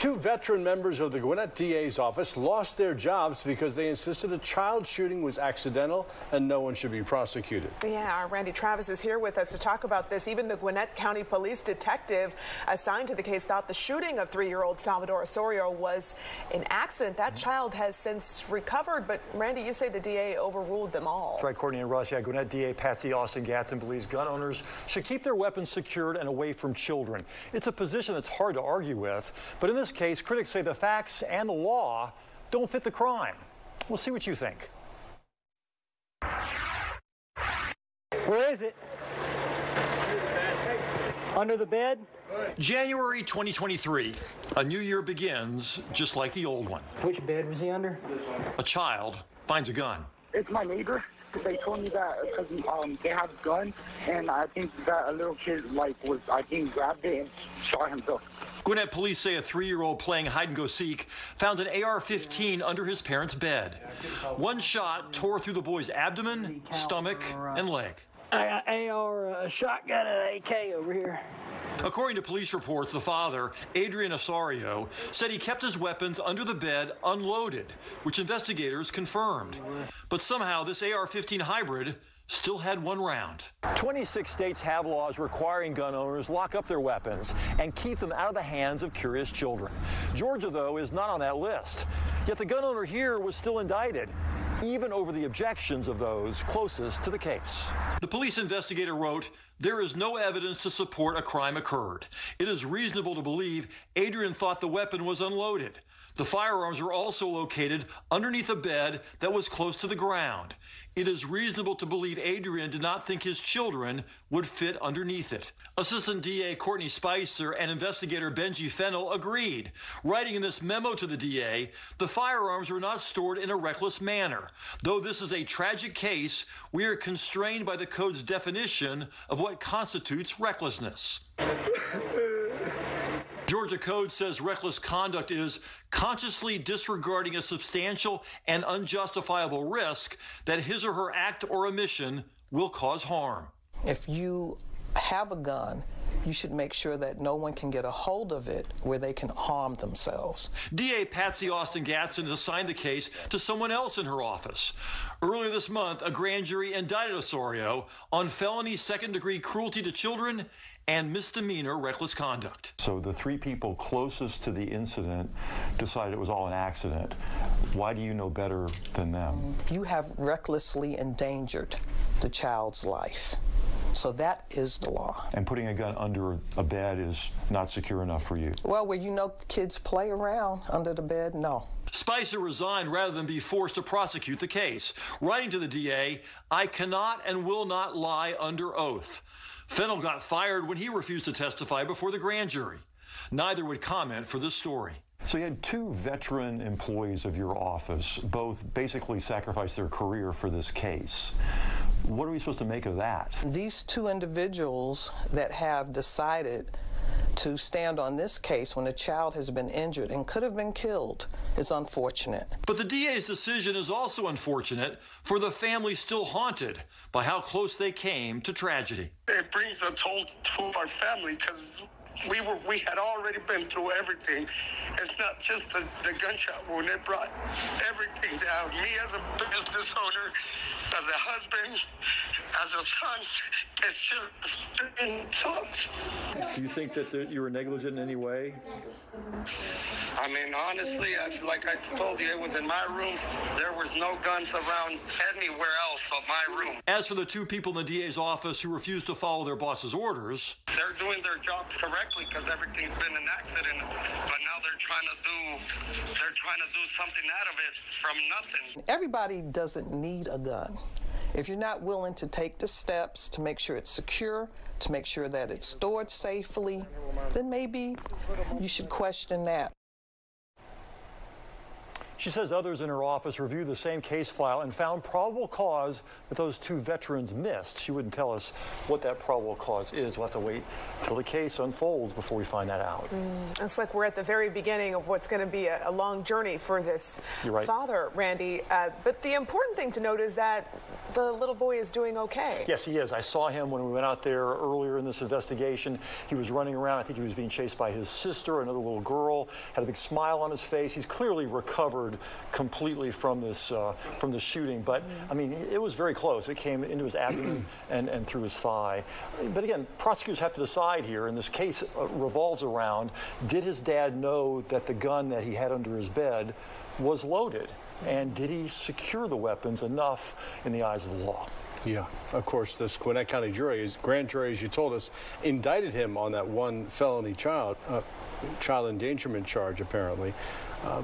Two veteran members of the Gwinnett DA's office lost their jobs because they insisted a child shooting was accidental and no one should be prosecuted. Yeah, our Randy Travis is here with us to talk about this. Even the Gwinnett County Police detective assigned to the case thought the shooting of 3-year-old Salvador Osorio was an accident. That child has since recovered, but Randy, you say the DA overruled them all. That's right, Courtney and Russ. Yeah, Gwinnett DA Patsy Austin-Gatson believes gun owners should keep their weapons secured and away from children. It's a position that's hard to argue with, but in this case, critics say the facts and the law don't fit the crime. We'll see what you think. Where is it? Under the bed? January 2023. A new year begins just like the old one. Which bed was he under? A child finds a gun. It's my neighbor. They told me that because they have a gun, and I think that a little kid grabbed it and shot himself. Gwinnett police say a 3-year-old playing hide-and-go-seek found an AR-15 under his parents' bed. One shot tore through the boy's abdomen, stomach, and leg. I got AR, a shotgun, and an AK over here. According to police reports, the father, Adrian Osorio, said he kept his weapons under the bed unloaded, which investigators confirmed. But somehow this AR-15 hybrid still had one round. 26 states have laws requiring gun owners lock up their weapons and keep them out of the hands of curious children. Georgia, though, is not on that list. Yet the gun owner here was still indicted, even over the objections of those closest to the case. The police investigator wrote, "There is no evidence to support a crime occurred. It is reasonable to believe Adrian thought the weapon was unloaded. The firearms were also located underneath a bed that was close to the ground. It is reasonable to believe Adrian did not think his children would fit underneath it." Assistant DA Courtney Spicer and investigator Benji Fennell agreed. Writing in this memo to the DA, the firearms were not stored in a reckless manner. Though this is a tragic case, we are constrained by the code's definition of what constitutes recklessness. Georgia code says reckless conduct is consciously disregarding a substantial and unjustifiable risk that his or her act or omission will cause harm. If you have a gun, you should make sure that no one can get a hold of it where they can harm themselves. DA Patsy Austin-Gatson assigned the case to someone else in her office. Earlier this month, a grand jury indicted Osorio on felony second-degree cruelty to children and misdemeanor reckless conduct. So the 3 people closest to the incident decided it was all an accident. Why do you know better than them? You have recklessly endangered the child's life. So that is the law. And putting a gun under a bed is not secure enough for you? Well, where you know kids play around under the bed, no. Spicer resigned rather than be forced to prosecute the case. Writing to the DA, "I cannot and will not lie under oath." Fennell got fired when he refused to testify before the grand jury. Neither would comment for this story. So you had 2 veteran employees of your office, both basically sacrificed their career for this case. What are we supposed to make of that? These 2 individuals that have decided to stand on this case when a child has been injured and could have been killed is unfortunate. But the DA's decision is also unfortunate for the family still haunted by how close they came to tragedy. It brings a toll to our family because we had already been through everything. It's not just the gunshot wound. It brought everything down. Me as a business owner, as a husband, as a son, it's just been tough. Do you think that you were negligent in any way? I mean, honestly, like I told you, it was in my room. There was no guns around anywhere else but my room. As for the 2 people in the DA's office who refused to follow their boss's orders, they're doing their job correctly because everything's been an accident, but now they're trying to do something out of it from nothing. Everybody doesn't need a gun. If you're not willing to take the steps to make sure it's secure, to make sure that it's stored safely, then maybe you should question that. She says others in her office reviewed the same case file and found probable cause that those two veterans missed. She wouldn't tell us what that probable cause is. We'll have to wait till the case unfolds before we find that out. It's like we're at the very beginning of what's going to be a long journey for this father, Randy. But the important thing to note is that the little boy is doing okay. Yes, he is. I saw him when we went out there earlier in this investigation. He was running around. I think he was being chased by his sister, another little girl, had a big smile on his face. He's clearly recovered completely from this shooting. But, I mean, it was very close. It came into his abdomen and through his thigh. But again, prosecutors have to decide here, and this case revolves around, did his dad know that the gun that he had under his bed was loaded? And did he secure the weapons enough in the eyes of the law? Yeah, of course, this Gwinnett County grand jury, as you told us, indicted him on that one felony child endangerment charge, apparently.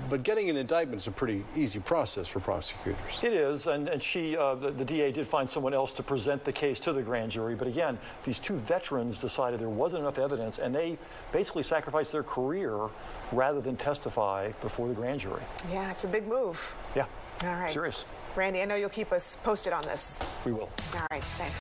But getting an indictment is a pretty easy process for prosecutors. It is, and the DA did find someone else to present the case to the grand jury. But again, these two veterans decided there wasn't enough evidence, and they basically sacrificed their career rather than testify before the grand jury. Yeah, it's a big move. Yeah. All right. Serious. Randy, I know you'll keep us posted on this. We will. All right, thanks.